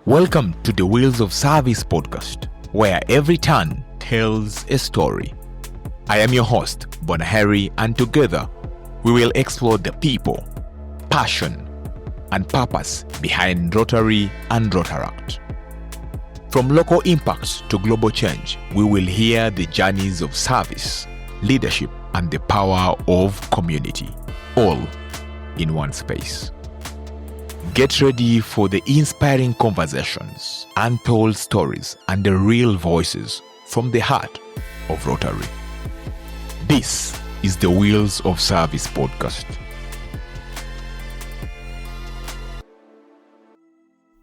Welcome to the Wheels of Service podcast, where every turn tells a story. I am your host, Bwanaheri, and together we will explore the people, passion, and purpose behind Rotary and Rotaract. From local impact to global change, we will hear the journeys of service, leadership, and the power of community, all in one space. Get ready for the inspiring conversations, untold stories, and the real voices from the heart of Rotary. This is the Wheels of Service podcast.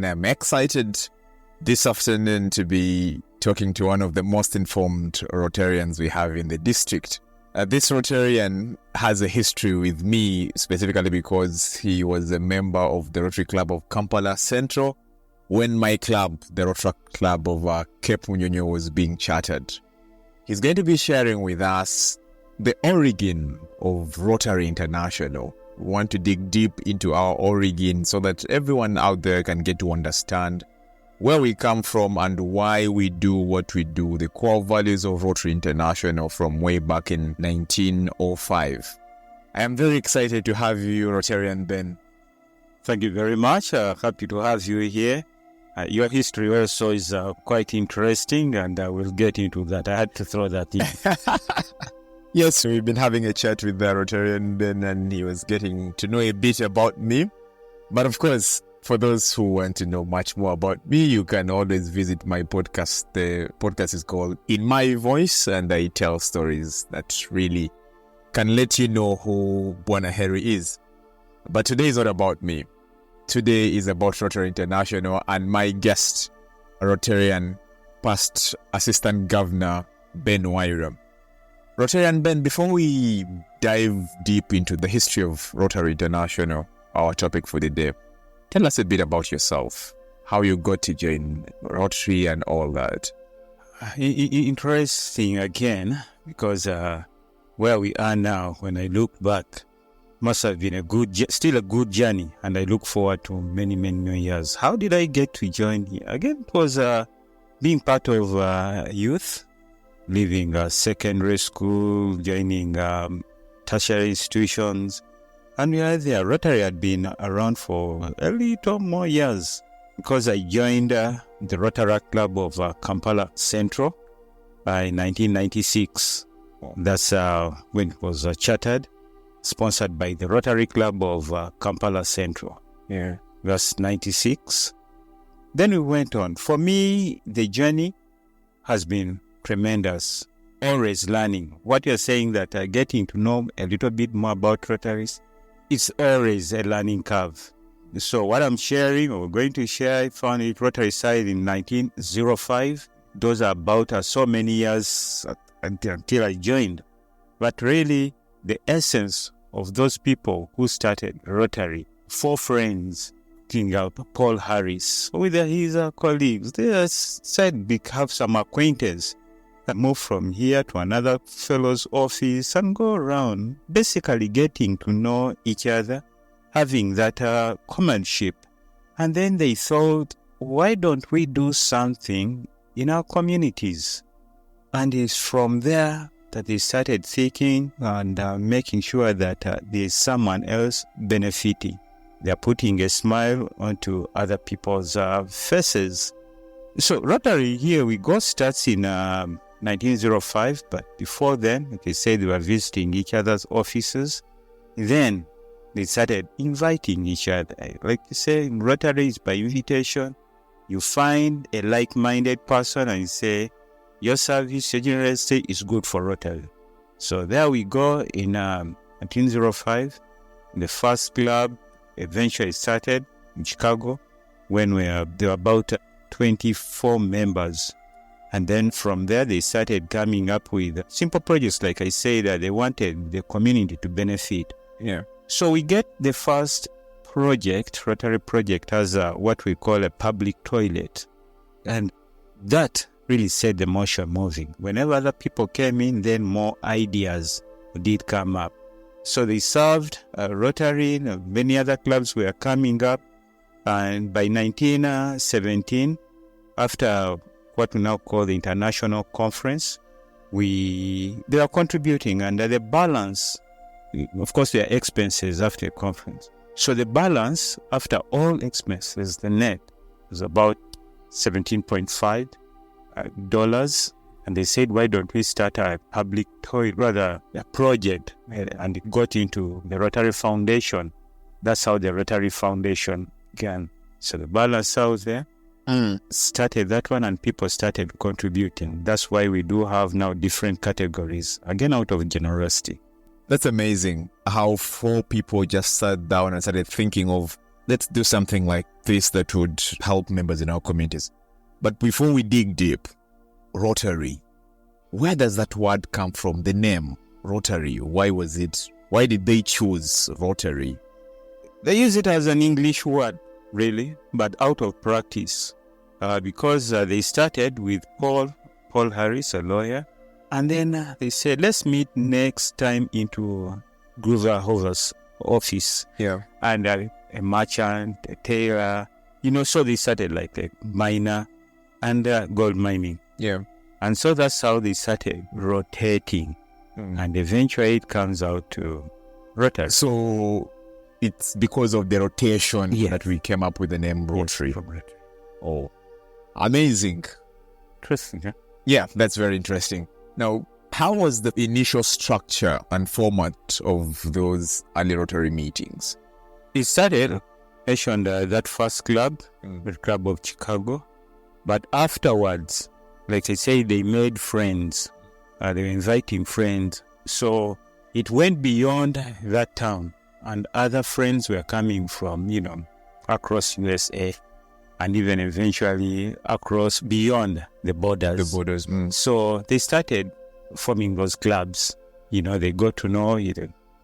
I'm excited this afternoon to be talking to one of the most informed Rotarians we have in the district. This Rotarian has a history with me, specifically because he was a member of the Rotary Club of Kampala Central when my club, the Rotary Club of Cape Munyonyo, was being chartered. He's going to be sharing with us the origin of Rotary International. We want to dig deep into our origin so that everyone out there can get to understand where we come from and why we do what we do, the core values of Rotary International from way back in 1905. I am very excited to have you, Rotarian Ben. Thank you very much. Happy to have you here. Your history also is quite interesting, and I will get into that. I had to throw that in. Yes, we've been having a chat with the Rotarian Ben, and he was getting to know a bit about me. But of course, for those who want to know much more about me, you can always visit my podcast. The podcast is called In My Voice, and I tell stories that really can let you know who Bwanaheri is. But today is not about me. Today is about Rotary International and my guest, Rotarian past Assistant Governor Ben Waira. Rotarian Ben, before we dive deep into the history of Rotary International, our topic for the day, tell us a bit about yourself, how you got to join Rotary and all that. Interesting again, because where we are now, when I look back, must have been still a good journey, and I look forward to many, many more years. How did I get to join here? Again, it was being part of youth, leaving secondary school, joining tertiary institutions. And we are there. Rotary had been around for a little more years because I joined the Rotary Club of Kampala Central by 1996. That's when it was chartered, sponsored by the Rotary Club of Kampala Central. Yeah. That's 96. Then we went on. For me, the journey has been tremendous. Always learning. What you're saying that getting to know a little bit more about Rotaries, it's always a learning curve. So what I'm sharing, or going to share, I found it Rotary side in 1905. Those are about so many years until I joined. But really, the essence of those people who started Rotary, 4 friends, King Paul Harris, with his colleagues, they said we have some acquaintance. Move from here to another fellow's office and go around, basically getting to know each other, having that comradeship. And then they thought, why don't we do something in our communities? And it's from there that they started thinking and making sure that there's someone else benefiting. They're putting a smile onto other people's faces. So Rotary here, we got starts in 1905, but before then, like I said, they were visiting each other's offices. Then they started inviting each other. Like you say, Rotary is by invitation. You find a like-minded person and you say, your service, your generosity is good for Rotary. So there we go in 1905. The first club eventually started in Chicago when there were about 24 members. And then from there, they started coming up with simple projects, like I said, that they wanted the community to benefit. Yeah. So we get the first project, Rotary project, as what we call a public toilet. And that really set the motion moving. Whenever other people came in, then more ideas did come up. So they served Rotary, many other clubs were coming up. And by 1917, after what we now call the International Conference, they are contributing, and the balance, of course, there are expenses after a conference. So the balance after all expenses, the net, was about $17.5. And they said, why don't we start a public toilet, rather a project? And it got into the Rotary Foundation. That's how the Rotary Foundation began. So the balance out there started that one, and people started contributing. That's why we do have now different categories, again, out of generosity. That's amazing how 4 people just sat down and started thinking of, let's do something like this that would help members in our communities. But before we dig deep, Rotary, where does that word come from? The name Rotary, why did they choose Rotary? They use it as an English word, really, but out of practice. Because they started with Paul Harris, a lawyer, and then they said, let's meet next time into Grover Hoover's office. Yeah. And a merchant, a tailor, so they started like a miner and gold mining. Yeah. And so that's how they started rotating. And eventually it comes out to Rotary. So it's because of the rotation that we came up with the name Rotary. Yes, oh, amazing. Interesting, huh? Yeah, that's very interesting. Now, how was the initial structure and format of those early Rotary meetings? It started, mentioned that first club, the Club of Chicago. But afterwards, like I say, they made friends. They were inviting friends. So it went beyond that town. And other friends were coming from, across USA, and even eventually across beyond the borders. So they started forming those clubs. They got to know you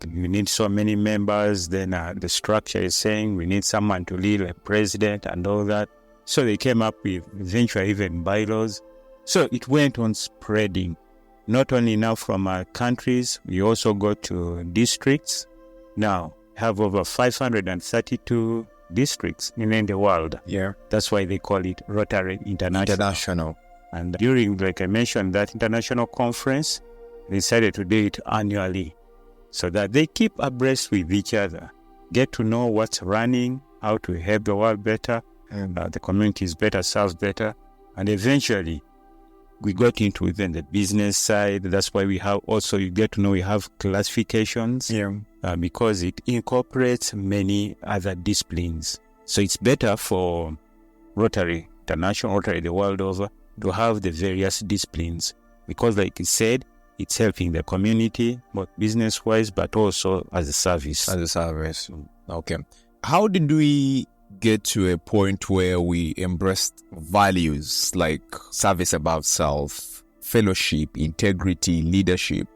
need so many members. Then the structure is saying we need someone to lead, like president and all that. So they came up with eventually even bylaws. So it went on spreading, not only now from our countries, we also go to districts. Now have over 532 districts in the world. Yeah. That's why they call it Rotary International. And during, like I mentioned, that international conference, they decided to do it annually so that they keep abreast with each other, get to know what's running, how to help the world better, the communities better, served better. And eventually, we got into even the business side. That's why we have also, you get to know we have classifications because it incorporates many other disciplines. So it's better for Rotary International, Rotary the world over, to have the various disciplines because, like you said, it's helping the community, both business-wise, but also as a service. Okay. How did we get to a point where we embraced values like service above self, fellowship, integrity, leadership?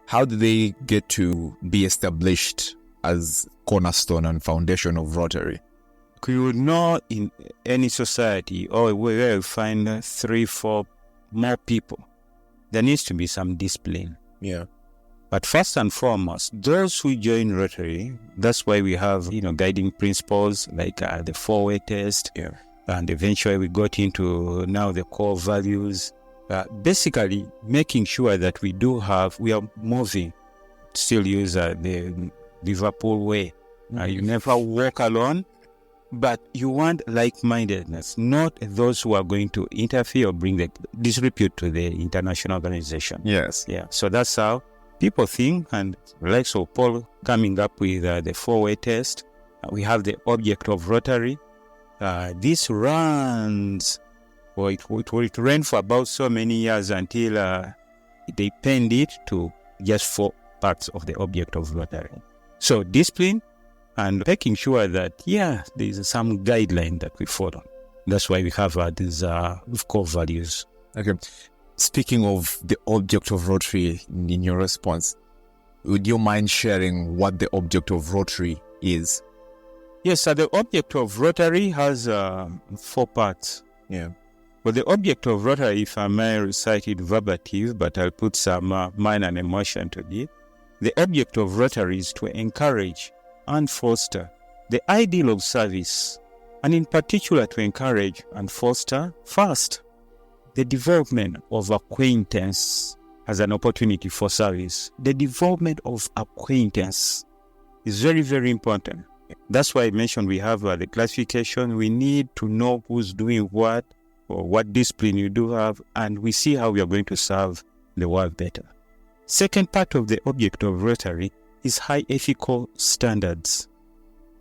How did they get to be established as cornerstone and foundation of Rotary? You would know in any society or where you find 3-4 more people, there needs to be some discipline. Yeah. But first and foremost, those who join Rotary, that's why we have, guiding principles like the 4-way test. Yeah. And eventually we got into now the core values. Basically making sure that we are moving, still use the Liverpool way. You never walk alone, but you want like-mindedness, not those who are going to interfere or bring the disrepute to the international organization. Yes. Yeah. So that's how people think, and like so Paul coming up with the 4-way test. We have the object of Rotary. This runs, it ran for about so many years until they penned it to just 4 parts of the object of Rotary. So discipline and making sure that, there's some guideline that we follow. That's why we have these core values. Okay. Speaking of the object of Rotary, in your response, would you mind sharing what the object of Rotary is? Yes, so the object of Rotary has 4 parts. Yeah. But the object of Rotary, if I may recite it verbatim, but I'll put some mind and emotion to it. The object of Rotary is to encourage and foster the ideal of service and in particular to encourage and foster, first, the development of acquaintance as an opportunity for service. The development of acquaintance is very, very important. That's why I mentioned we have the classification. We need to know who's doing what or what discipline you do have, and we see how we are going to serve the world better. Second part of the object of Rotary is high ethical standards.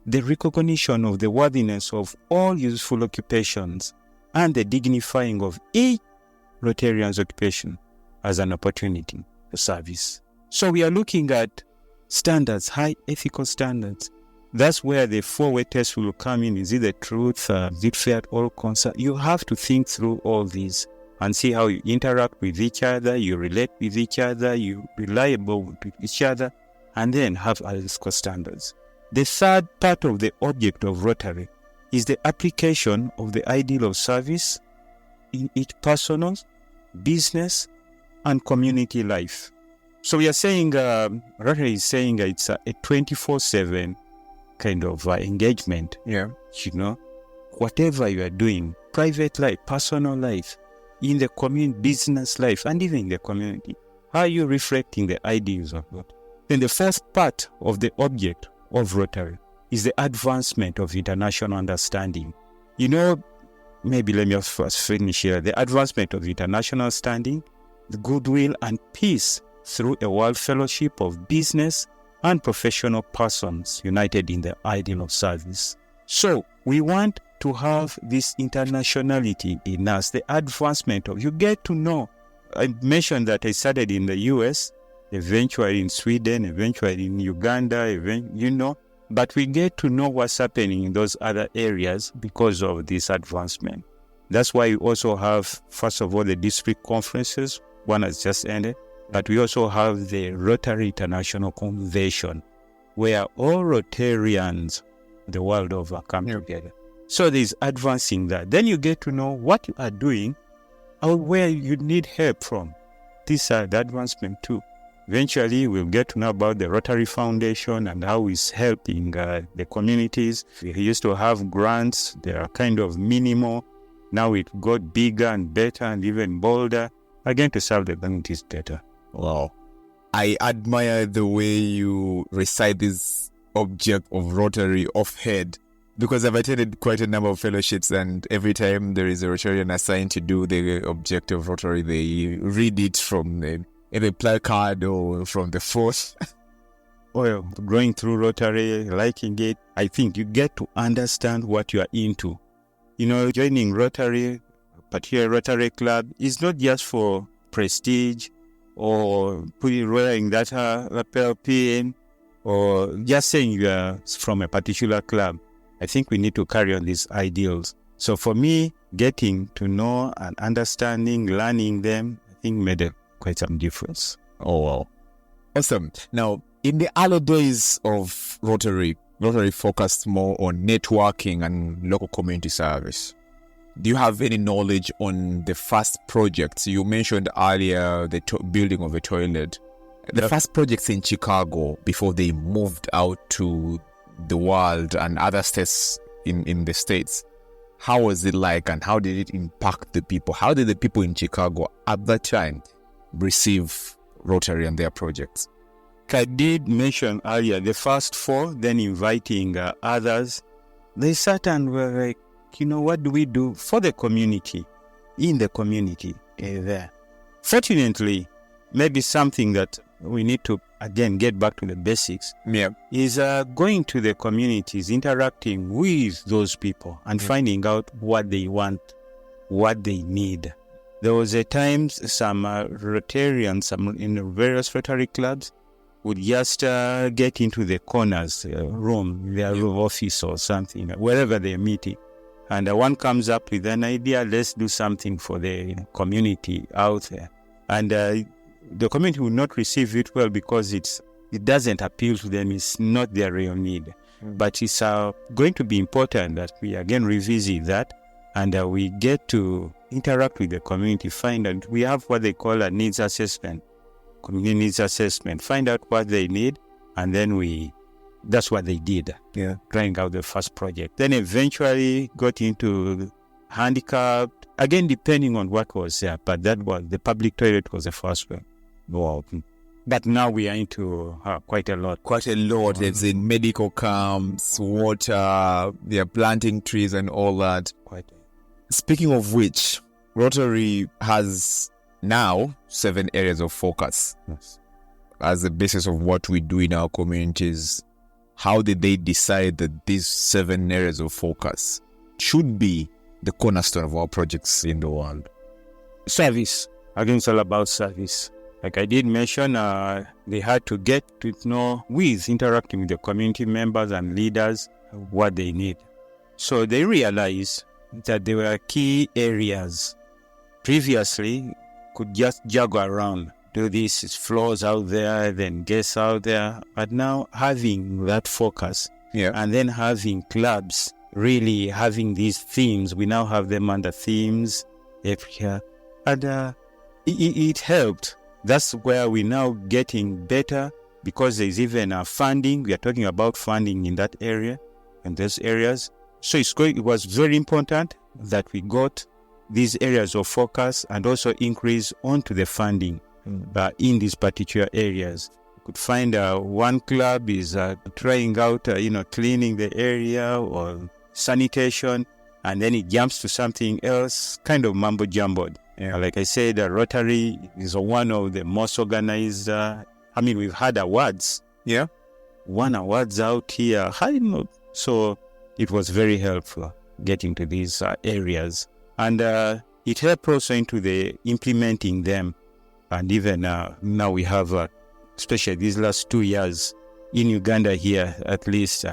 The recognition of the worthiness of all useful occupations and the dignifying of each Rotarian's occupation as an opportunity for service. So we are looking at standards, high ethical standards. That's where the four-way test will come in. Is it the truth? Is it fair at all concern? You have to think through all these and see how you interact with each other, you relate with each other, you reliable with each other, and then have ethical standards. The third part of the object of Rotary is the application of the ideal of service in each personal, business, and community life. So we are saying, Rotary is saying it's a 24/7 kind of engagement. Yeah. Whatever you are doing, private life, personal life, in the community, business life, and even in the community, how are you reflecting the ideals of God? Then the first part of the object of Rotary is the advancement of international understanding. Maybe let me first finish here. The advancement of international standing, the goodwill and peace through a world fellowship of business and professional persons united in the ideal of service. So we want to have this internationality in us, the advancement of, you get to know. I mentioned that I started in the US, eventually in Sweden, eventually in Uganda, but we get to know what's happening in those other areas because of this advancement. That's why we also have, first of all, the district conferences. One has just ended, but we also have the Rotary International Convention, where all Rotarians the world over come together. So there's advancing that. Then you get to know what you are doing or where you need help from. These are the advancement too. Eventually, we'll get to know about the Rotary Foundation and how it's helping the communities. We used to have grants. They are kind of minimal. Now it got bigger and better and even bolder, again to serve the communities better. Wow. I admire the way you recite this object of Rotary offhand, because I've attended quite a number of fellowships, and every time there is a Rotarian assigned to do the object of Rotary, they read it from the placard or from the force. Well, going through Rotary, liking it, I think you get to understand what you are into. Joining Rotary, particular Rotary club, is not just for prestige or wearing that lapel pin or just saying you are from a particular club. I think we need to carry on these ideals. So for me, getting to know and understanding, learning them, I think made quite some difference. Oh, wow. Awesome. Now, in the early days of Rotary focused more on networking and local community service. Do you have any knowledge on the first projects? You mentioned earlier the building of a toilet. The first projects in Chicago before they moved out to the world and other states in the States. How was it like and how did it impact the people? How did the people in Chicago at that time receive Rotary and their projects? I did mention earlier the first 4, then inviting others. They sat and were like, what do we do for the community, in the community there? Fortunately, maybe something that we need to, again, get back to the basics is going to the communities, interacting with those people and finding out what they want, what they need. There was a time some Rotarians in various Rotary clubs would just get into the corners, room, their office or something, wherever they're meeting. And one comes up with an idea, let's do something for the community out there. And the community will not receive it well because it doesn't appeal to them. It's not their real need. But it's going to be important that we again revisit that and we get to interact with the community, find out. We have what they call a needs assessment, community needs assessment, find out what they need, and then we that's what they did. Yeah. Trying out the first project. Then eventually got into handicapped, again depending on what was there, but that was the public toilet was the first one. Wow. But now we are into quite a lot. Quite a lot. It's in medical camps, water, they are planting trees and all that. Speaking of which, Rotary has now 7 areas of focus. Yes. As the basis of what we do in our communities. How did they decide that these 7 areas of focus should be the cornerstone of our projects in the world? Service. Again, it's all about service. Like I did mention, they had to get to know with interacting with the community members and leaders what they need. So they realized that there were key areas. Previously, could just juggle around, do this, floors out there, then guests out there. But now having that focus, and then having clubs, really having these themes, we now have them under themes, and it helped. That's where we're now getting better because there's even funding. We are talking about funding in that area and those areas. So it was very important that we got these areas of focus and also increase onto the funding in these particular areas. You could find one club is trying out, cleaning the area or sanitation, and then it jumps to something else, kind of mumbo jumboed. Like I said, Rotary is one of the most organized. We've had awards. Yeah. Won awards out here. So it was very helpful getting to these areas. And it helped also into the implementing them. And even now we have, especially these last 2 years in Uganda here, at least,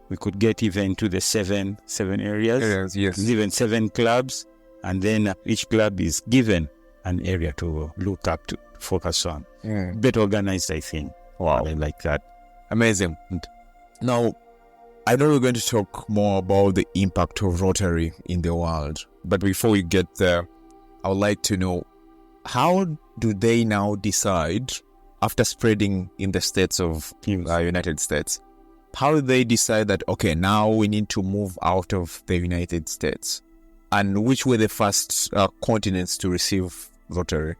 we could get even to the seven areas. Yes. Even 7 clubs. And then each club is given an area to look up to, focus on. Better organized, I think. Wow. I like that. Amazing. Now, I know we're going to talk more about the impact of Rotary in the world. But before we get there, I would like to know, how do they now decide, after spreading in the states of United States, how do they decide that, okay, now we need to move out of the United States? And which were the first continents to receive Rotary?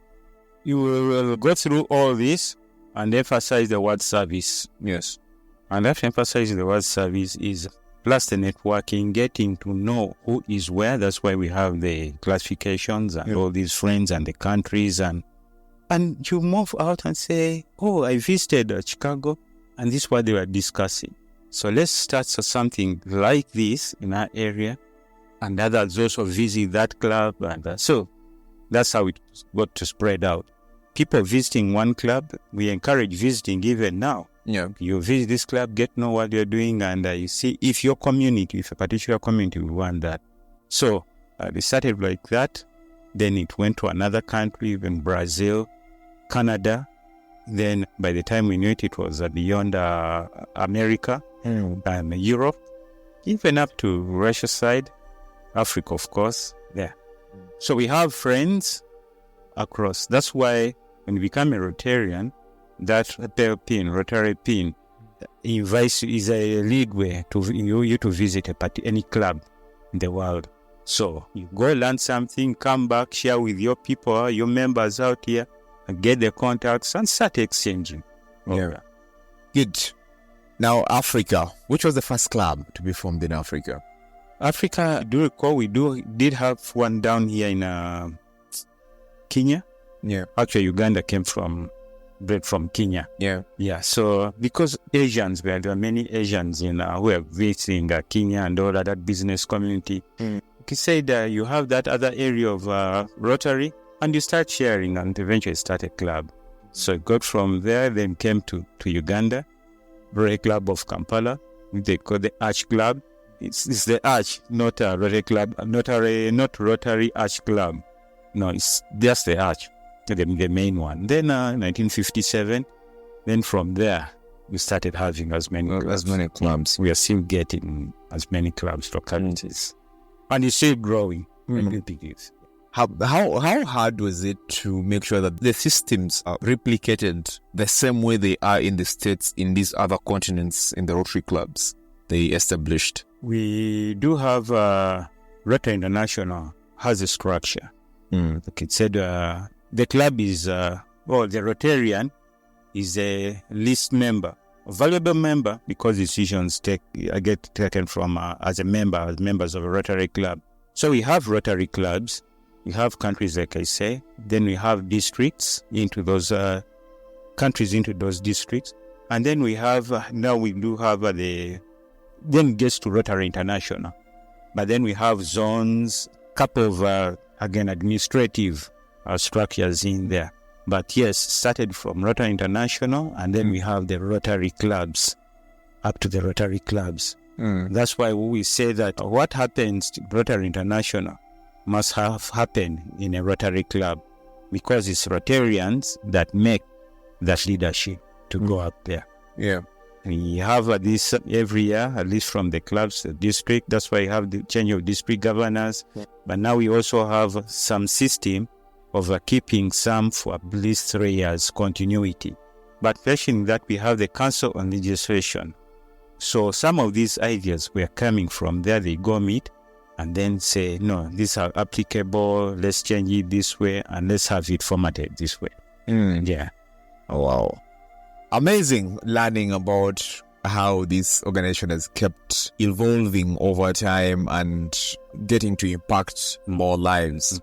You will go through all this and emphasize the word service. Yes. And after emphasizing the word service is plus the networking, getting to know who is where. That's why we have the classifications and all these friends and the countries. And you move out and say, oh, I visited Chicago and this is what they were discussing. So let's start something like this in our area. And others also visit that club. And so that's how it got to spread out. People visiting one club, we encourage visiting even now. Yeah. You visit this club, get to know what you're doing, and you see if your community, if a particular community will want that. So they started like that. Then it went to another country, even Brazil, Canada. Then by the time we knew it, it was beyond America and Europe, even up to Russia side. Africa, of course, there. So we have friends across. That's why when you become a Rotarian, that Rotary pin, invites you, is a lead way to you to visit any club in the world. So you go learn something, come back, share with your people, your members out here, and get the contacts and start exchanging. Yeah. Good. Now, Africa. Which was the first club to be formed in Africa? Africa, I do recall we did have one down here in Kenya. Yeah. Actually, Uganda came from Kenya. Yeah. Yeah. So because Asians, there are many Asians who are visiting Kenya and all that business community. You say that you have that other area of Rotary and you start sharing and eventually start a club. So it got from there, then came to Uganda, Rotary Club of Kampala, which they call the Arch Club. It's the Arch, not a Rotary Club, not Rotary Arch Club. No, it's just the Arch, the main one. Then 1957, then from there, we started having as many clubs. We are still getting as many clubs, localities. And it's still growing. How hard was it to make sure that the systems are replicated the same way they are in the States, in these other continents, in the Rotary clubs they established? We do have Rotary International has a structure. Like it said, the club is, the Rotarian is a list member, a valuable member, because decisions get taken from as members of a Rotary club. So we have Rotary clubs, we have countries, like I say, then we have districts into those countries, into those districts, and then we have, now we do have then it gets to Rotary International. But then we have zones, couple of, again, administrative structures in there. But yes, started from Rotary International, and then we have the Rotary clubs, up to the Rotary clubs. That's why we say that what happens to Rotary International must have happened in a Rotary club, because it's Rotarians that make that leadership to go up there. Yeah. We have this every year, at least from the clubs, the district. That's why we have the change of district governors. Yeah. But now we also have some system of keeping some for at least 3 years continuity. But mentioning that, we have the Council on Legislation. So some of these ideas were coming from there. They go meet and then say, no, these are applicable. Let's change it this way and let's have it formatted this way. Yeah. Oh, wow. Amazing learning about how this organization has kept evolving over time and getting to impact more lives.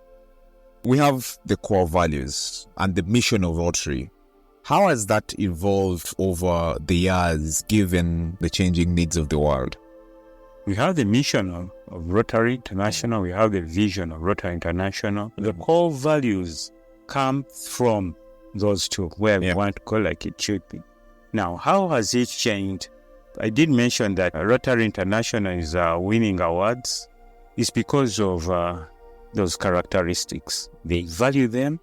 We have the core values and the mission of Rotary. How has that evolved over the years, given the changing needs of the world? We have the mission of Rotary International. We have the vision of Rotary International. The core values come from those two, where we want to go like it should be. Now, how has it changed? I did mention that Rotary International is winning awards. It's because of those characteristics. They value them.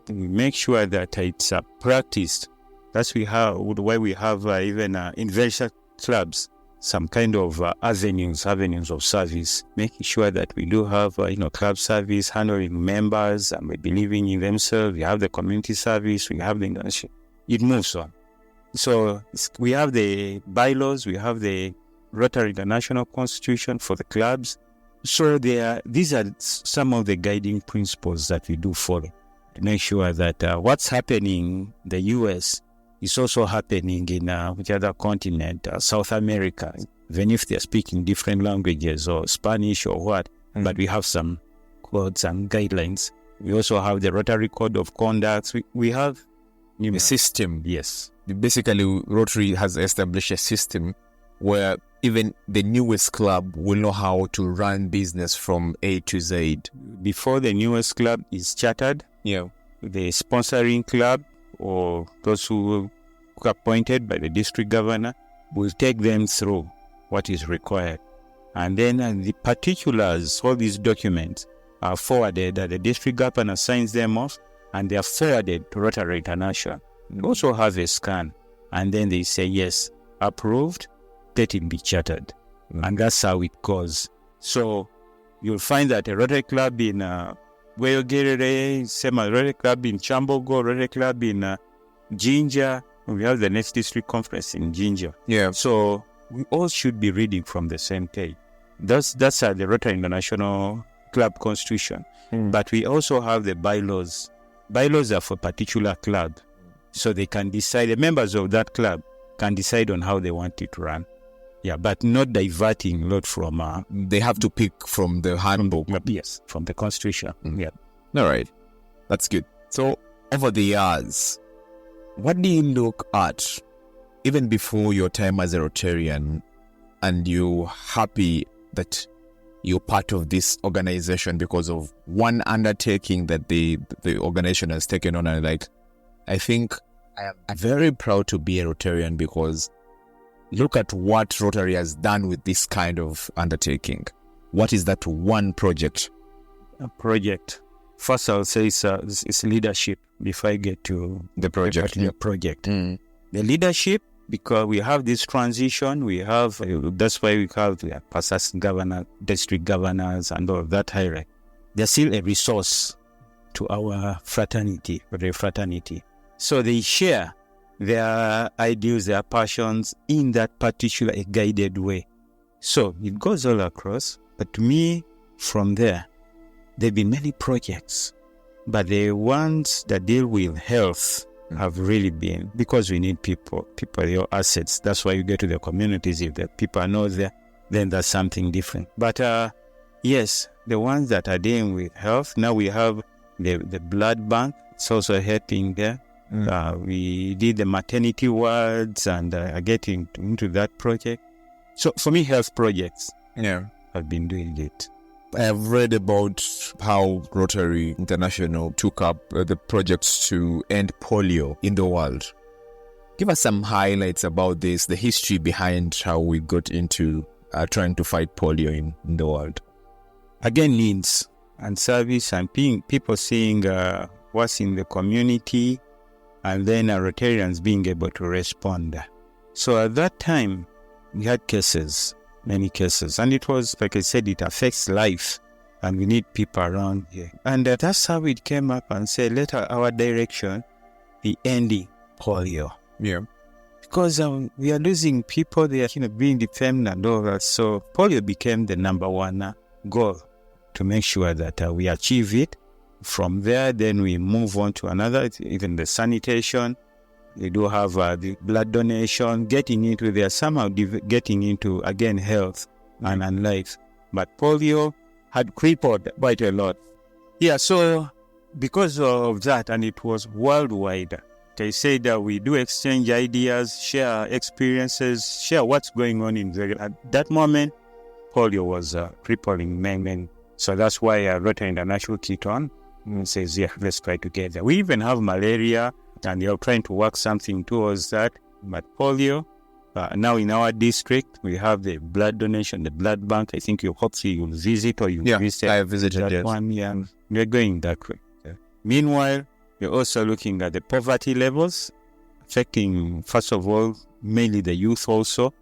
We make sure that it's practiced. That's why we have even invention clubs, some kind of avenues of service, making sure that we do have club service, handling members, and believing in themselves. We have the community service, we have the internship. It moves on. So we have the bylaws, we have the Rotary International Constitution for the clubs. So these are some of the guiding principles that we do follow to make sure that what's happening in the US is also happening in which other continent, South America, even if they're speaking different languages or Spanish or what. But we have some codes and guidelines. We also have the Rotary Code of Conduct. We have a system. Yes. Basically, Rotary has established a system where even the newest club will know how to run business from A to Z. Before the newest club is chartered, the sponsoring club or those who are appointed by the district governor will take them through what is required. And then the particulars, all these documents are forwarded, that the district governor signs them off, and they are forwarded to Rotary International. We also have a scan, and then they say, yes, approved, let it be chartered. And that's how it goes. So you'll find that a Rotary Club in Bweyogere, same as Rotary Club in Chambogo, Rotary Club in Jinja. We have the next district conference in Jinja. Yeah. So we all should be reading from the same page. That's the Rotary International Club Constitution. But we also have the bylaws. Bylaws are for particular club. So they can decide, the members of that club can decide on how they want it to run. Yeah, but not diverting a lot from... they have to pick from the handbook. Yes, from the Constitution. Yeah. All right. That's good. So, over the years, what do you look at, even before your time as a Rotarian, and you're happy that you're part of this organization because of one undertaking that the organization has taken on? And I think I am very proud to be a Rotarian, because look at what Rotary has done with this kind of undertaking. What is that one project? A project. First, I'll say it's leadership before I get to the project. The leadership, because we have this transition, that's why we have past governor, district governors, and all of that hierarchy. they're still a resource to our fraternity, the fraternity. So they share their ideals, their passions in that particular guided way. So it goes all across. But to me, from there have been many projects. But the ones that deal with health have really been, because we need people, your assets. That's why you get to the communities. If the people are not there, then that's something different. But yes, the ones that are dealing with health, now we have the blood bank. It's also helping there. We did the maternity wards and getting into that project. So for me, health projects, I've been doing it. I've read about how Rotary International took up the projects to end polio in the world. Give us some highlights about this, the history behind how we got into trying to fight polio in the world. Again, needs and service and people seeing what's in the community, and then Rotarians being able to respond. So at that time, we had many cases. And it was, like I said, it affects life. And we need people around here. And that's how it came up and said, let our direction be ending polio. Yeah. Because we are losing people, they are being defamed and all that. So polio became the number one goal to make sure that we achieve it. From there, then we move on to another, even the sanitation. We do have the blood donation, getting into there, somehow getting into, again, health and life. But polio had crippled quite a lot. Yeah, so because of that, and it was worldwide, they said that we do exchange ideas, share experiences, share what's going on in the... At that moment, polio was crippling men. So that's why Rotary International kicked on and says, yeah, let's try together. We even have malaria, and they're trying to work something towards that. But polio, now in our district, we have the blood donation, the blood bank. I think hopefully you'll visit or you visit. I visited that yes. one. Yeah, we're going that way. Yeah. Meanwhile, we're also looking at the poverty levels, affecting, first of all, mainly the youth also.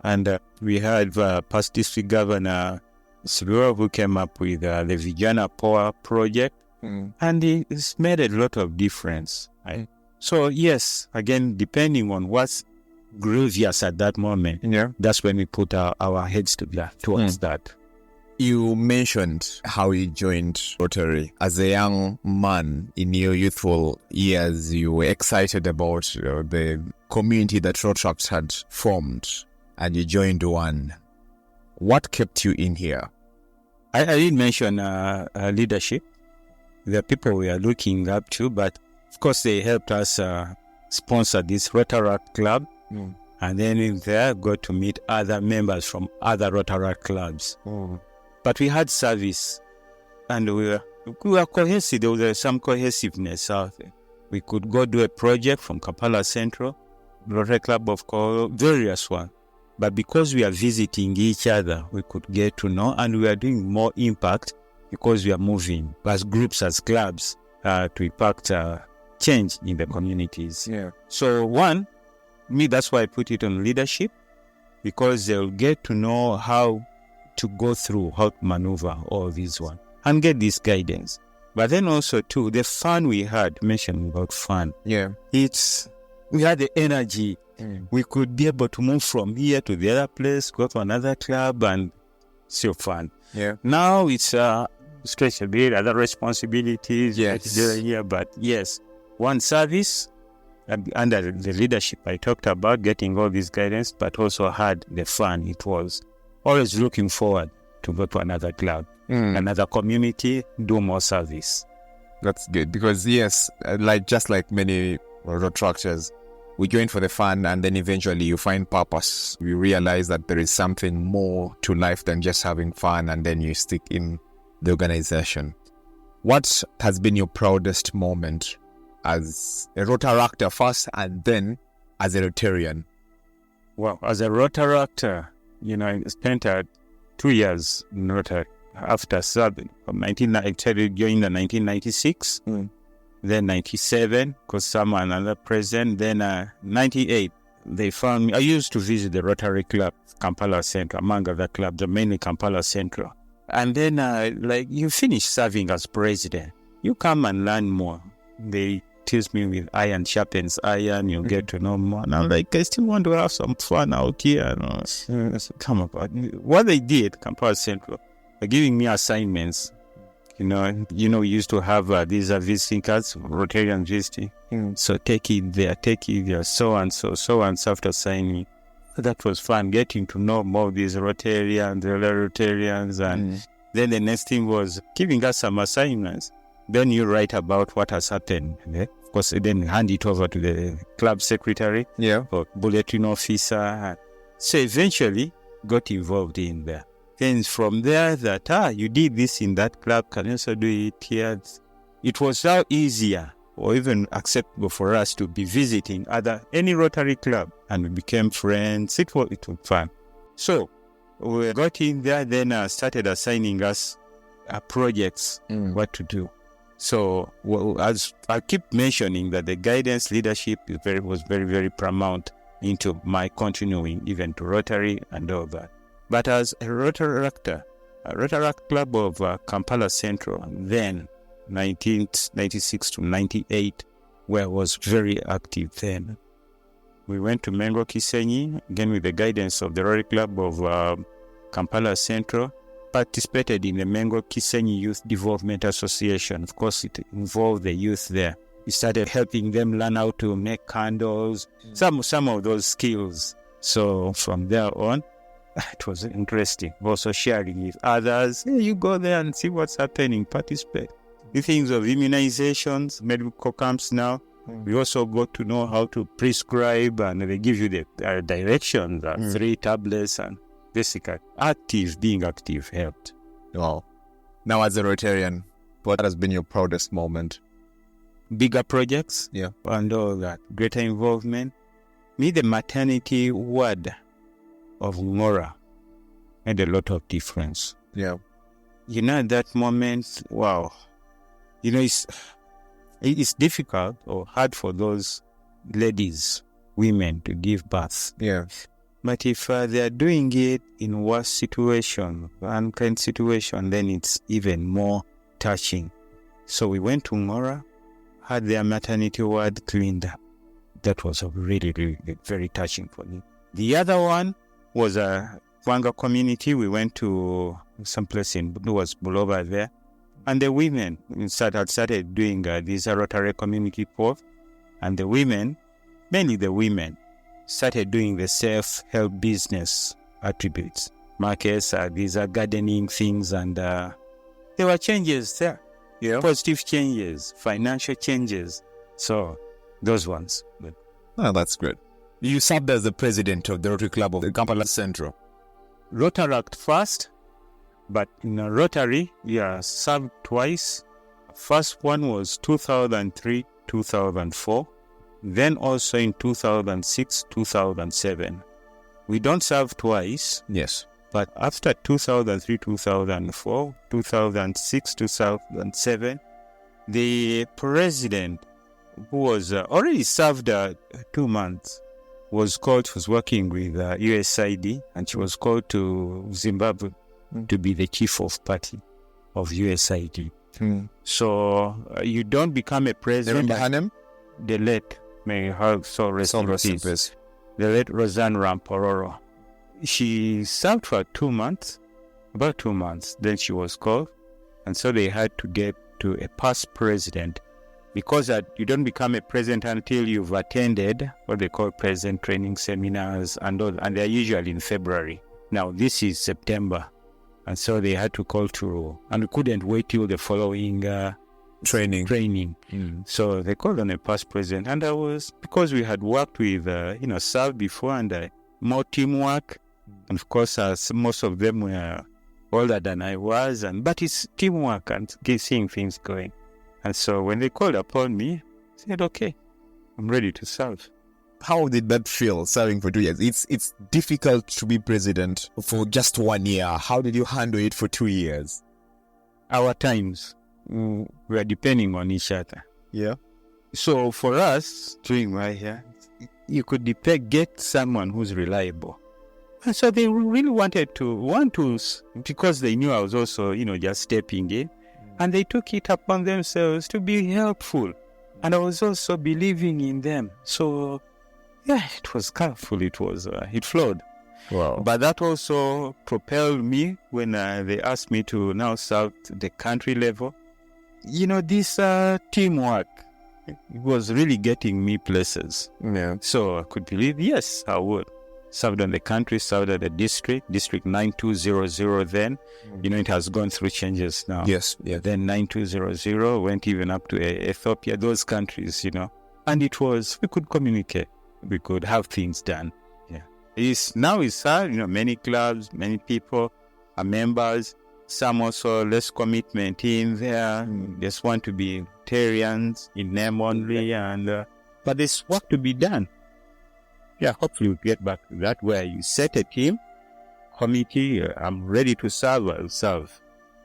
And we had past district governor Sibura, who came up with the Vijana Power project. And it's made a lot of difference. Right? So yes, again, depending on what's grievous at that moment, that's when we put our heads towards that. You mentioned how you joined Rotary. As a young man in your youthful years, you were excited about the community that Rotaract had formed, and you joined one. What kept you in here? I did mention leadership. The people we are looking up to, but of course they helped us sponsor this Rotaract club, and then in there got to meet other members from other Rotaract clubs. But we had service, and we were cohesive. There was some cohesiveness out there. We could go do a project from Kampala Central, Rotary Club of Kolo, various ones. But because we are visiting each other, we could get to know, and we are doing more impact because we are moving as groups, as clubs, to impact change in the communities. Yeah. So that's why I put it on leadership, because they'll get to know how to go through, how to maneuver all these ones and get this guidance. But then also too, the fun we had, mentioned about fun. Yeah. We had the energy. We could be able to move from here to the other place, go to another club, and still fun. Yeah. Now it's stretch a bit, other responsibilities. Yes. Here, but yes, one service under the leadership I talked about, getting all this guidance, but also had the fun. It was always looking forward to go to another club, another community, do more service. That's good, because yes, just like many Rotaractors, we join for the fun, and then eventually you find purpose. You realize that there is something more to life than just having fun, and then you stick in the organization. What has been your proudest moment as a Rotaractor first, and then as a Rotarian? Well, as a Rotaractor, I spent 2 years in Rotary after serving. I started joining in 1996. Then 97, because another president. Then 98, they found me. I used to visit the Rotary Club, Kampala Central, among other clubs, mainly Kampala Central. And then, like, you finish serving as president, you come and learn more. They tease me with iron sharpens iron, you get to know more. And I'm like, I still want to have some fun out here. I said, come about. What they did, Kampala Central, by giving me assignments. We used to have these visiting cards, Rotarian visiting. So take it there, so and so after signing. That was fun, getting to know more of these Rotarians, the other Rotarians. And then the next thing was giving us some assignments. Then you write about what has happened. Of course, then hand it over to the club secretary or bulletin officer. So eventually got involved in there. Then from there that, you did this in that club, can you also do it here? It was now easier or even acceptable for us to be visiting any Rotary club, and we became friends. It was fun. So we got in there, then started assigning us projects, what to do. So as I keep mentioning that the guidance leadership was very, very paramount into my continuing even to Rotary and all that. But as a Rotaract Club of Kampala Central, then 1996 to 98, where I was very active then. We went to Mengo Kisenyi, again with the guidance of the Rotary Club of Kampala Central, participated in the Mengo Kisenyi Youth Development Association. Of course, it involved the youth there. We started helping them learn how to make candles, some of those skills. So from there on, it was interesting. Also sharing with others. Hey, you go there and see what's happening, participate. The things of immunizations, medical camps now. We also got to know how to prescribe, and they give you the directions, 3 tablets, and basically being active helped. Wow. Now as a Rotarian, what has been your proudest moment? Bigger projects and all that. Greater involvement. Me, the maternity ward of Ngora made a lot of difference. Yeah. At that moment, wow. It's difficult or hard for those ladies, women, to give birth. Yeah. But if they are doing it in worse situation, unkind situation, then it's even more touching. So we went to Ngora, had their maternity ward cleaned up. That was really, really very touching for me. The other one was a Wanga community. We went to some place it was Bulova there. And the women started doing these Rotary community poll. And the women, mainly the women, started doing the self-help business attributes. Markets, these are gardening things, and there were changes there. Yeah. Positive changes, financial changes. So those ones. Oh, that's great. You served as the president of the Rotary Club of the Kampala Central. Rotaract first, but in a Rotary, served twice. First one was 2003, 2004. Then also in 2006, 2007. We don't serve twice. Yes. But after 2003, 2004, 2006, 2007, the president, who was already served 2 months, was working with USAID, and she was called to Zimbabwe to be the chief of party of USAID. So you don't become a president. Remember her name? The late, may her soul rest in peace. The late Roseanne Rampororo. She served for 2 months, about 2 months. Then she was called, and so they had to get to a past president, because you don't become a president until you've attended what they call president training seminars, and they're usually in February. Now this is September, and so they had to call through, and we couldn't wait till the following training. So they called on a past president, and because we had worked with served before, and more teamwork, and of course most of them were older than I was, but it's teamwork and seeing things going. And so when they called upon me, I said, okay, I'm ready to serve. How did that feel, serving for 2 years? It's difficult to be president for just 1 year. How did you handle it for 2 years? Our times, we are depending on each other. Yeah. So for us, during my year, you could get someone who's reliable. And so they really wanted to, because they knew I was also, just stepping in. And they took it upon themselves to be helpful. And I was also believing in them. So, yeah, it was colorful. It flowed. Wow. But that also propelled me when they asked me to now serve the country level. This teamwork, it was really getting me places. Yeah. So I could believe, yes, I would. Served on the country, served at the district 9200 then. It has gone through changes now. Yes. Yeah. Then 9200 went even up to Ethiopia, those countries, And we could communicate. We could have things done. Yeah. Now it's hard, many clubs, many people are members. Some also less commitment in there. Just want to be Rotarians in name only. But there's work to be done. Yeah, hopefully we'll get back to that where you set a team, committee, I'm ready to serve, I'll serve.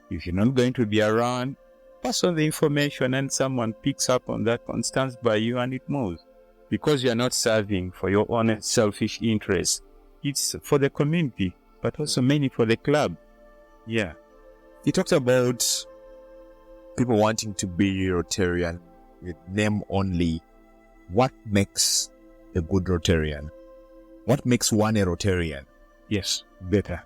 If you're not going to be around, pass on the information and someone picks up on that and stands by you and it moves. Because you're not serving for your own selfish interests. It's for the community, but also mainly for the club. Yeah. You talked about people wanting to be Rotarian with name only. What makes a good Rotarian? What makes one a Rotarian? Yes, better.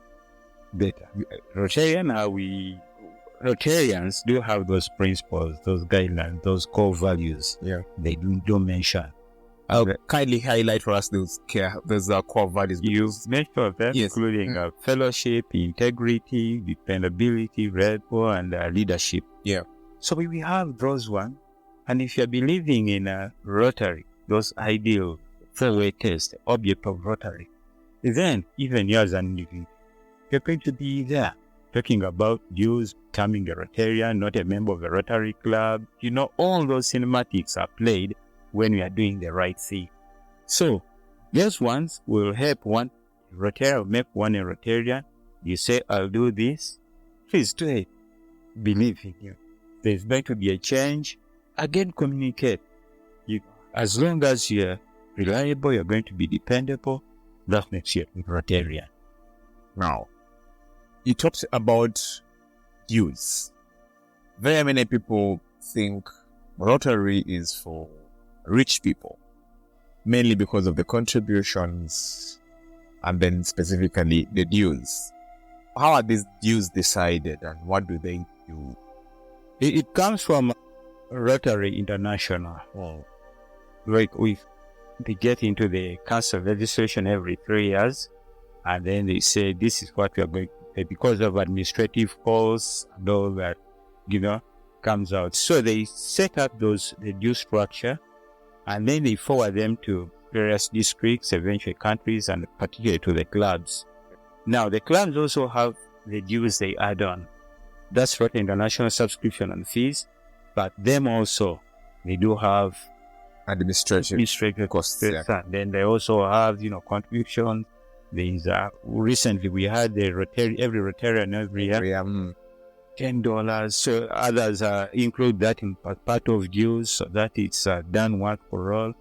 Rotarians do have those principles, those guidelines, those core values. Yeah. They do mention. Kindly highlight for us those core values. You mentioned them, yes. Including fellowship, integrity, dependability, rapport, and leadership. Yeah. So we have those ones. And if you're believing in Rotary, those ideal fairway test, object of Rotary, then even you as an individual, you're going to be there talking about dues, becoming a Rotarian, not a member of a Rotary club. All those cinematics are played when we are doing the right thing. So, those ones will help one Rotarian, make one a Rotarian. You say, I'll do this. Please do it. Believe in you. There's going to be a change. Again, communicate. As long as you're reliable, you're going to be dependable, that makes you a Rotarian. Now, you talked about dues. Very many people think Rotary is for rich people, mainly because of the contributions and then specifically the dues. How are these dues decided and what do they do? It comes from Rotary International. Like they get into the council registration every 3 years, and then they say this is what we are going to pay because of administrative costs and all that, comes out. So they set up the due structure, and then they forward them to various districts, eventually countries, and particularly to the clubs. Now, the clubs also have the dues they add on. That's Rotary International subscription and fees, but them also, they do have administrative costs. Yeah. And then they also have, contributions. There's recently we had every Rotarian every year. $10. So others include that in part of dues so that it's done once for all.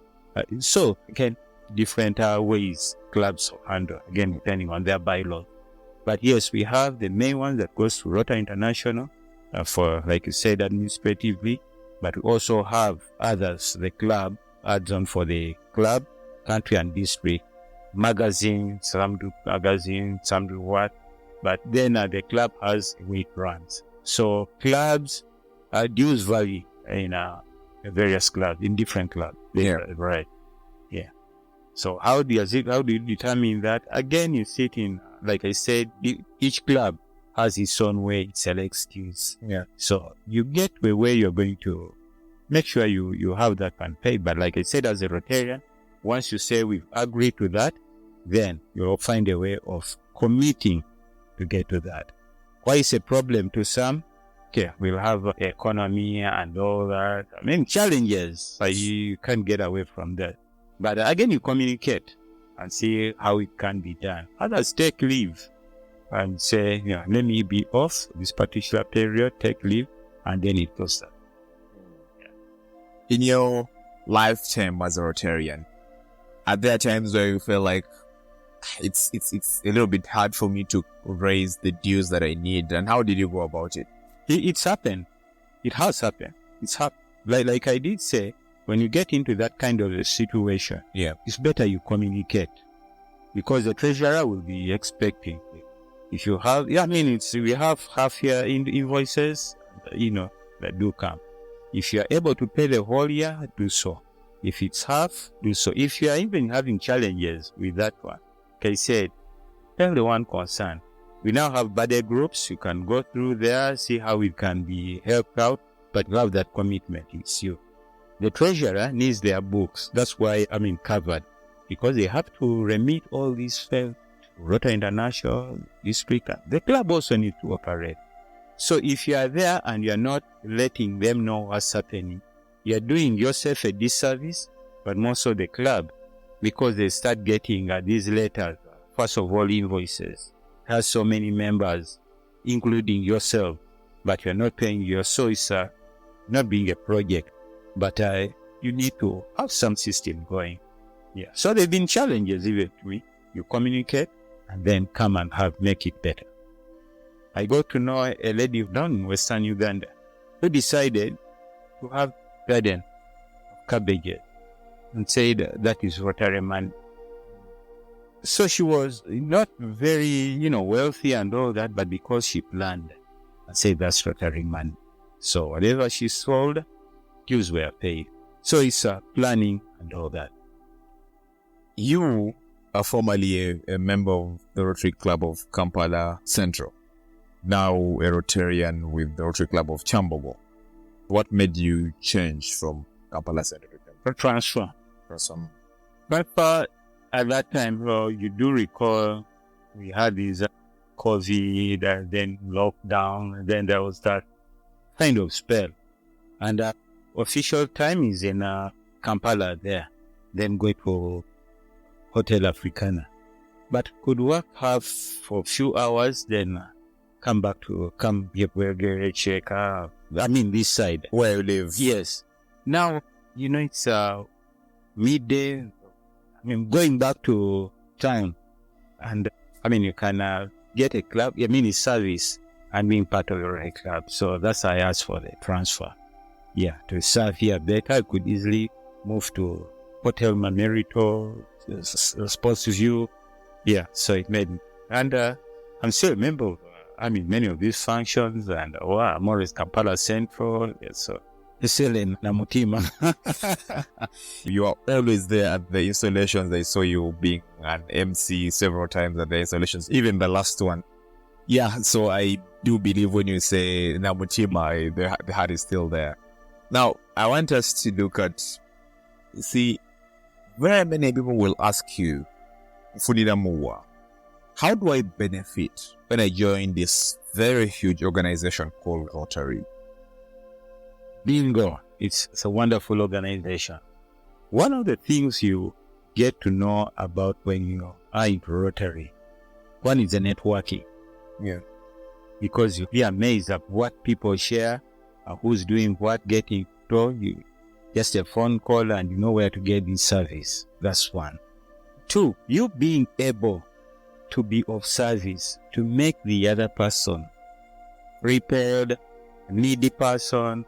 So again, different ways clubs handle, again, depending on their bylaws. But yes, we have the main one that goes to Rotary International for, like you said, administratively. But we also have others, the club adds on for the club, country and district. Magazines, some do magazines, some do what. But then the club has the way it runs. So clubs dues vary in various clubs, in different clubs. Yeah. Right. Yeah. So how do you determine that? Again, you sit in, like I said, each club has its own way it selects dues. Yeah. So you get where you're going to make sure you have that and pay. But like I said, as a Rotarian, once you say we've agreed to that, then you'll find a way of committing to get to that. Why is a problem to some? Okay, we'll have economy and all that. I mean, challenges, but you can't get away from that. But again, you communicate and see how it can be done. Others take leave and say, let me be off this particular period, take leave, and then it goes that. In your lifetime as a Rotarian, are there times where you feel like it's a little bit hard for me to raise the dues that I need. And how did you go about it? It's happened. It has happened. It's happened. Like I did say, when you get into that kind of a situation, it's better you communicate, because the treasurer will be expecting. If you have, we have half-year invoices, that do come. If you are able to pay the whole year, do so. If it's half, do so. If you are even having challenges with that one, like I said, tell the one concerned. We now have budget groups. You can go through there, see how it can be helped out, but you have that commitment. It's you. The treasurer needs their books. That's why covered, because they have to remit all these to Rotary International, district. The club also needs to operate. So if you are there and you are not letting them know what's happening, you are doing yourself a disservice, but more so the club, because they start getting these letters. First of all, invoices has so many members, including yourself, but you are not paying your. So it's not being a project, but you need to have some system going. Yeah. So there have been challenges even to me. You communicate and then come and make it better. I got to know a lady down in Western Uganda who decided to have garden of cabbages and said that is Rotary money. So she was not very, wealthy and all that, but because she planned and said that's Rotary money. So whatever she sold, dues were paid. So it's planning and all that. You are formerly a member of the Rotary Club of Kampala Central, now a Rotarian with the Rotary Club of Chambogo. What made you change from Kampala Central to Kampala? Transfer. But at that time, you do recall, we had this COVID and then lockdown, and then there was that kind of spell. And official time is in Kampala there, then go to Hotel Africana. But could work for a few hours, then come check this side. Where you live? Yes. Now, it's midday. Going back to town. And, you can get a club, it's service and being part of your club. So that's why I asked for the transfer. Yeah, to serve here better, I could easily move to Hotel Mamerito, Sports View. Yeah, so it made me. And I'm still a member of, many of these functions, and I'm always Kampala Central. Yeah, so it's still in Namutima. You are always there at the installations. I saw you being an MC several times at the installations, even the last one. Yeah, so I do believe when you say Namutima, the heart is still there. Now, I want us to look at, very many people will ask you, Funida Muwa, how do I benefit when I join this very huge organization called Rotary? Bingo. It's a wonderful organization. One of the things you get to know about when you are into Rotary, one is the networking. Yeah. Because you'll be amazed at what people share, who's doing what, getting told you. Just a phone call and you know where to get this service. That's one. Two, you being able to be of service to make the other person prepared, needy person,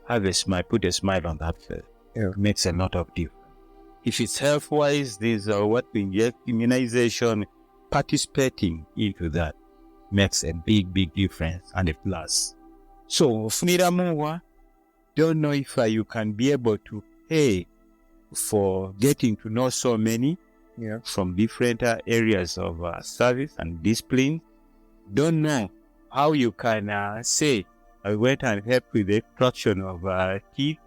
have a smile, put a smile on that face. Yeah. It makes a lot of difference. If it's health-wise, these are what we get, immunization, participating into that makes a big, big difference and a plus. So, Funida Muwa, don't know if you can be able to pay for getting to know so many from different areas of service and discipline. Don't know how you can say, I went and helped with the extraction of teeth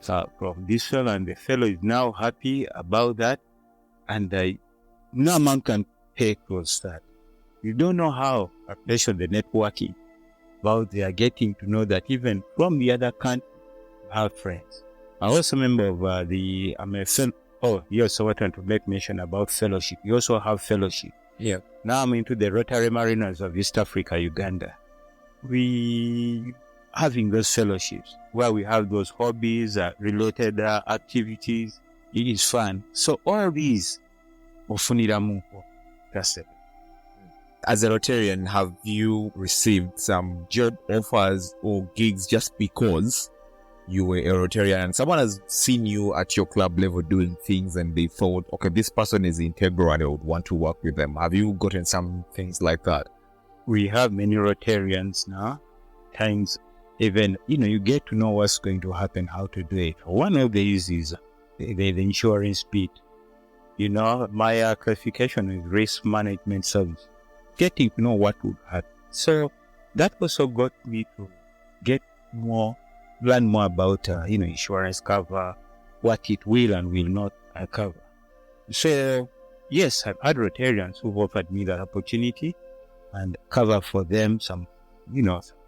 from this fellow, and the fellow is now happy about that, and no amount can pay towards that. You don't know how, especially the networking, about they are getting to know that even from the other country, you have friends. I also remember of you also wanted to make mention about fellowship. You also have fellowship. Yeah. Now I'm into the Rotary Mariners of East Africa, Uganda. We having those fellowships where we have those hobbies, related activities. It is fun. So all these, Ofunira Muko, That's it. As a Rotarian, have you received some job offers or gigs just because you were a Rotarian and someone has seen you at your club level doing things and they thought, okay, this person is integral and I would want to work with them? Have you gotten some things like that? We have many Rotarians now. Times even, you get to know what's going to happen, how to do it. One of these is the insurance bit. My classification is risk management service. Getting to know what would happen. So that also got me to learn more about, insurance cover, what it will and will not cover. So yes, I've had Rotarians who've offered me that opportunity and cover for them some,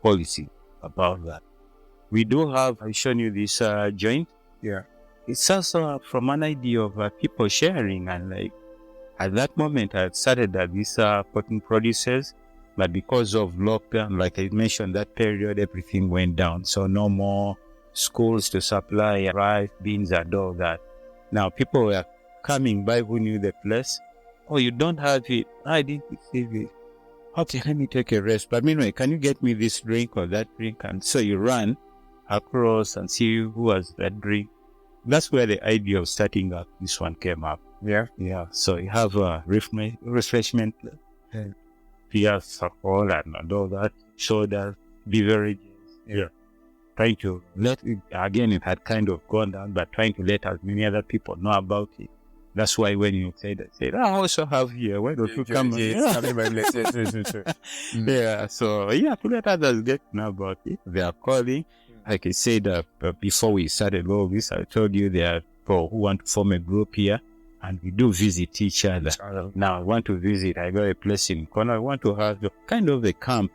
policy about that. We do have, I've shown you this joint. Yeah. It's also from an idea of people sharing, and at that moment I had started these cotton producers, but because of lockdown, like I mentioned, that period everything went down, so no more schools to supply rice, beans and all that. Now people were coming by who knew the place. Oh, you don't have it? I didn't receive it. Okay, let me take a rest. But meanwhile, can you get me this drink or that drink? And so you run across and see who has that drink. That's where the idea of starting up this one came up. Yeah. Yeah. So you have a refreshment, beer, alcohol and all that, soda, beverages. Yeah. Trying to it had kind of gone down, but trying to let as many other people know about it. That's why when you said, I also have here, why don't you come? Yeah, so to let others get to know about it. They are calling. Like I said, before we started all this, I told you there are people who want to form a group here, and we do visit each other. Now I want to visit, I got a place in Kona. I want to have kind of a camp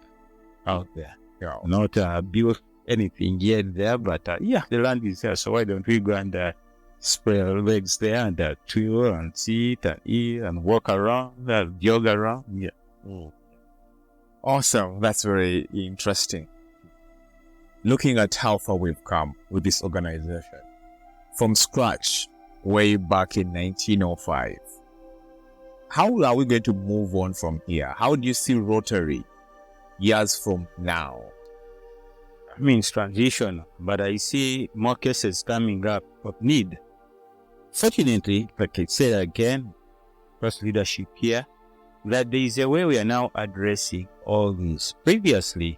out there. Yeah. Not build anything yet there, but the land is there, so why don't we go and spread our legs there and chill and sit and eat and walk around, jog around. Yeah. Awesome. That's very interesting. Looking at how far we've come with this organization, from scratch, way back in 1905, how are we going to move on from here? How do you see Rotary years from now? I mean, it's transitional, but I see more cases coming up of need. Fortunately, like I said again, first leadership here, that there is a way we are now addressing all this. Previously,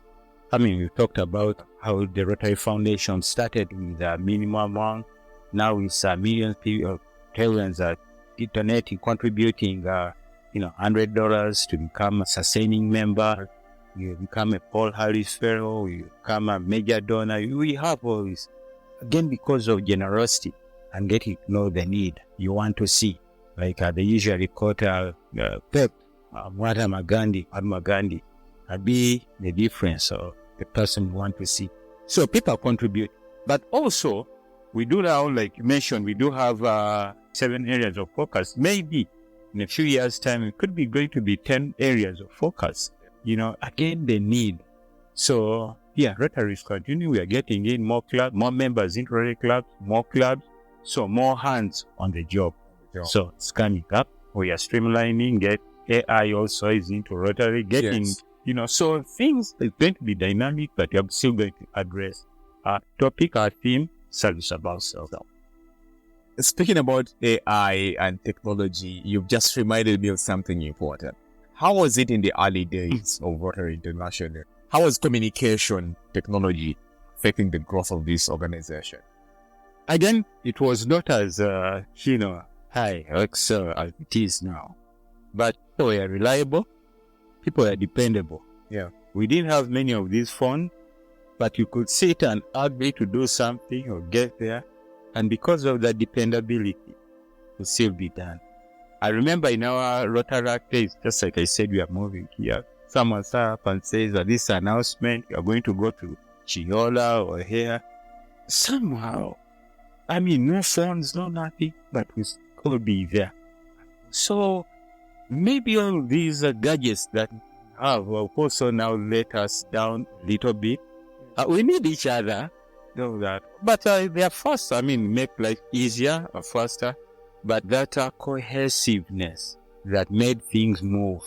we talked about how the Rotary Foundation started with a minimum amount. Now it's millions of people, Rotarians are contributing, $100 to become a sustaining member. You become a Paul Harris Fellow, you become a major donor. We have all this. Again, because of generosity and getting to know the need you want to see. Like they usually quote Pep, Mahatma Gandhi, be the difference of the person you want to see. So people contribute. But also, we do now, like you mentioned, we do have 7 areas of focus. Maybe in a few years' time, it could be going to be 10 areas of focus. Again, the need. So, Rotary is continuing. We are getting in more clubs, more members in Rotary clubs, more clubs. So, more hands on the job. So, it's coming up. We are streamlining. Get AI also is into Rotary. Getting, so things are going to be dynamic, but we are still going to address our topic, our theme, service about self. Speaking about AI and technology, you've just reminded me of something important. How was it in the early days of Rotary International? How was communication technology affecting the growth of this organization? Again, it was not as, high excel as it is now. But people were reliable, people were dependable. Yeah. We didn't have many of these phones, but you could sit and agree to do something or get there. And because of that dependability, it could still be done. I remember in our Rotary days, just like I said, we are moving here. Someone starts up and says that this announcement, you are going to go to Chiola or here. Somehow, no phones, no nothing, but we could be there. So maybe all these gadgets that we have will also now let us down a little bit. We need each other, know that. But they are faster. Make life easier or faster. But that cohesiveness, that made things move.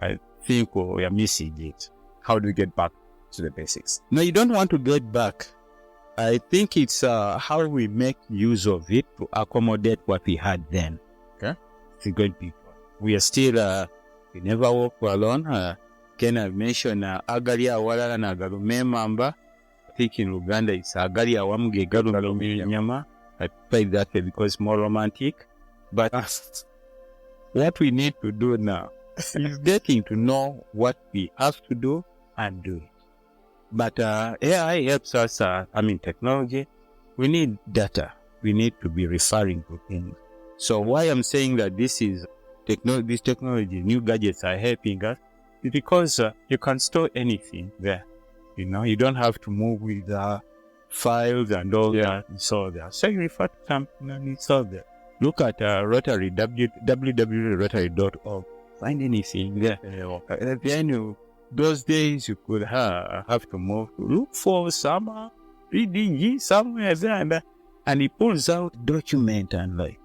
I think we are missing it. How do we get back to the basics? No, you don't want to get back. I think it's how we make use of it to accommodate what we had then. Okay. It's a good people. We are still, we never walk alone. Can I mention Agali Awalala na Galume Mamba? I think in Uganda it's Agali Awamge Galume Nyama. I play that way because it's more romantic. But what we need to do now is getting to know what we have to do and do it. But AI helps us, technology. We need data. We need to be referring to things. So why I'm saying that this technology, new gadgets are helping us, is because you can store anything there. You don't have to move with files and all that. It's all there. So you refer to something and it's all there. Look at Rotary, www.rotary.org. Find anything there. At the end of those days, you could have to move to look for some PDG somewhere there, and he pulls out document and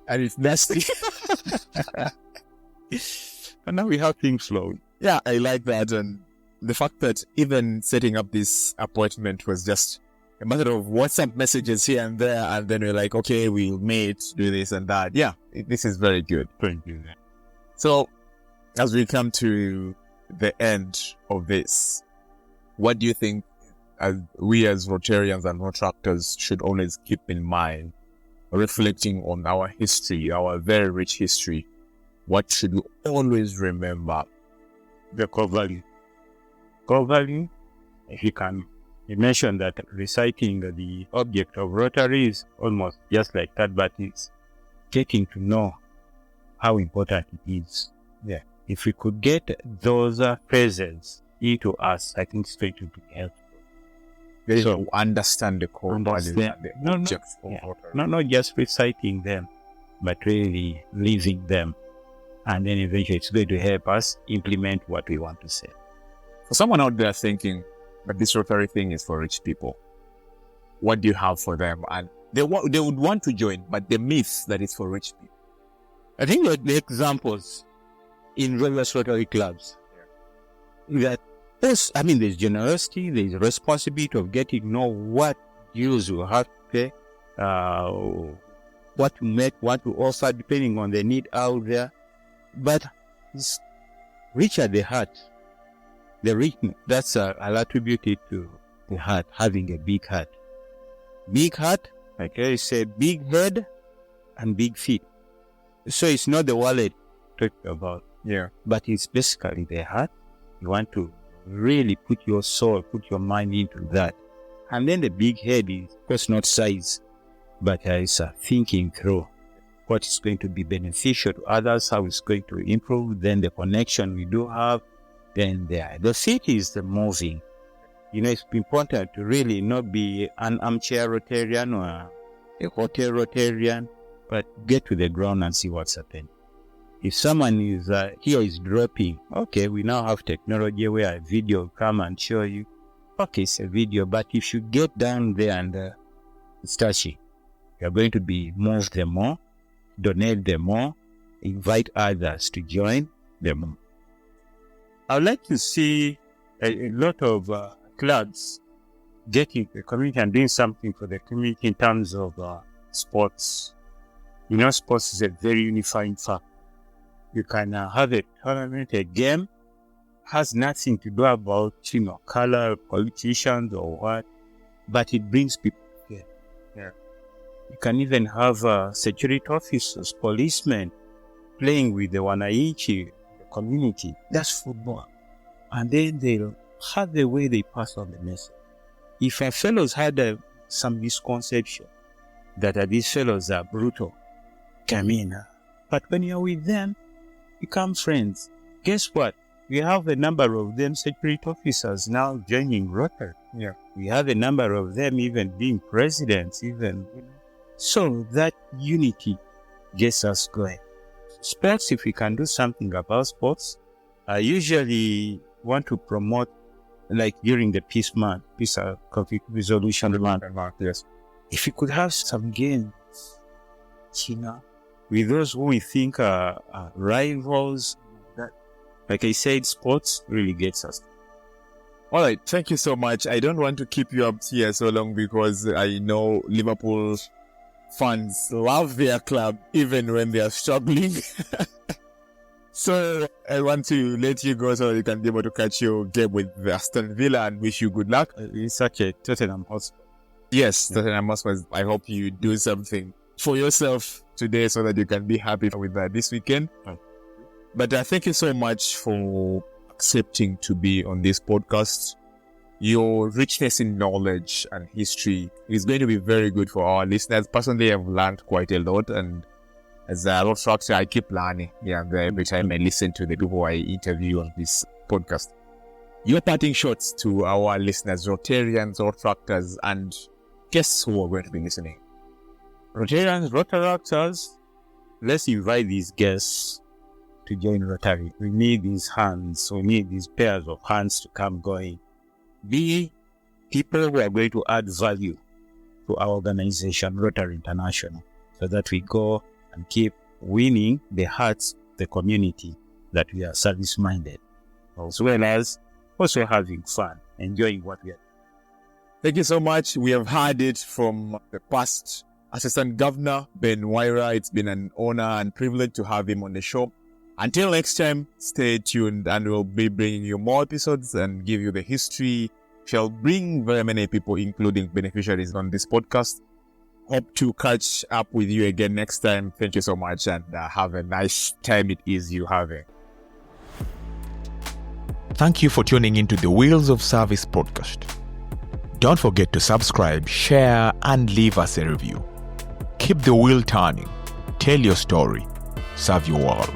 it's nasty. And now we have things flowing. Yeah, I like that. And the fact that even setting up this appointment was just a matter of WhatsApp messages here and there, and then we're like, okay, we'll meet, do this and that. Yeah, this is very good. Thank you. So, as we come to the end of this, what do you think we as Rotarians and Rotractors should always keep in mind, reflecting on our history, our very rich history? What should we always remember? The core value. Core value, if you can, you mentioned that reciting the object of Rotary is almost just like that, but it's getting to know how important it is. Yeah. If we could get those phrases into us, I think it's going to be helpful. So understand the core values and the objects of Rotary. Not just reciting them, but really living them. And then eventually it's going to help us implement what we want to say. For someone out there thinking that this Rotary thing is for rich people, what do you have for them? And they would want to join, but the myth that it's for rich people. I think the examples in various Rotary clubs, that there's generosity, there's responsibility of getting to know what dues you have to pay, what to make, what to offer, depending on the need out there. But it's rich at the heart. The richness, that's I'll attribute it to the heart, having a big heart. Big heart, like I say, big head and big feet. So it's not the wallet talked about. Yeah. But it's basically the heart. You want to really put your soul, put your mind into that. And then the big head is, of course, not size, but it's thinking through what is going to be beneficial to others, how it's going to improve, then the connection we do have, then the feet is the moving. It's important to really not be an armchair Rotarian or a hotel Rotarian, but get to the ground and see what's happening. If someone is here is dropping, okay, we now have technology where a video will come and show you. Okay, it's a video, but if you get down there and it's touchy, you're going to be moved them more, donate them more, invite others to join them more. I would like to see a lot of clubs getting the community and doing something for the community in terms of sports. Sports is a very unifying factor. You can have a tournament, a game, has nothing to do about, color, politicians or what, but it brings people together. Yeah. You can even have security officers, policemen playing with the wananchi, the community. That's football. And then they'll have the way they pass on the message. If our fellows had some misconception that these fellows are brutal, come in. But when you're with them, become friends. Guess what? We have a number of them security officers now joining Rotary. Yeah. We have a number of them even being presidents, even. So that unity gets us going. Sports, if we can do something about sports, I usually want to promote, like during the peace conflict resolution month. Yes. If you could have some games, with those who we think are rivals. That, like I said, sports really gets us. All right, thank you so much. I don't want to keep you up here so long because I know Liverpool fans love their club even when they are struggling. So I want to let you go so you can be able to catch your game with Aston Villa and wish you good luck. It's such a Tottenham Hotspur. Yes, Tottenham Hotspur. I hope you do something for yourself today so that you can be happy with that this weekend. But thank you so much for accepting to be on this podcast. Your richness in knowledge and history is going to be very good for our listeners. Personally, I've learned quite a lot, and as a road tractor, I keep learning. Every time I listen to the people I interview on this podcast. Your parting shots to our listeners, Rotarians, road tractors, and guests who are going to be listening. Rotarians, Rotaractors, let's invite these guests to join Rotary. We need these hands. We need these pairs of hands to come going. Be people who are going to add value to our organization, Rotary International, so that we go and keep winning the hearts of the community, that we are service-minded, as well as also having fun, enjoying what we are doing. Thank you so much. We have heard it from the past Assistant Governor Ben Waira. It's been an honor and privilege to have him on the show. Until next time, stay tuned and we'll be bringing you more episodes and give you the history. Shall bring very many people, including beneficiaries, on this podcast. Hope to catch up with you again next time. Thank you so much and have a nice time it is you having. Thank you for tuning into the Wheels of Service podcast. Don't forget to subscribe, share, and leave us a review. Keep the wheel turning. Tell your story. Serve your world.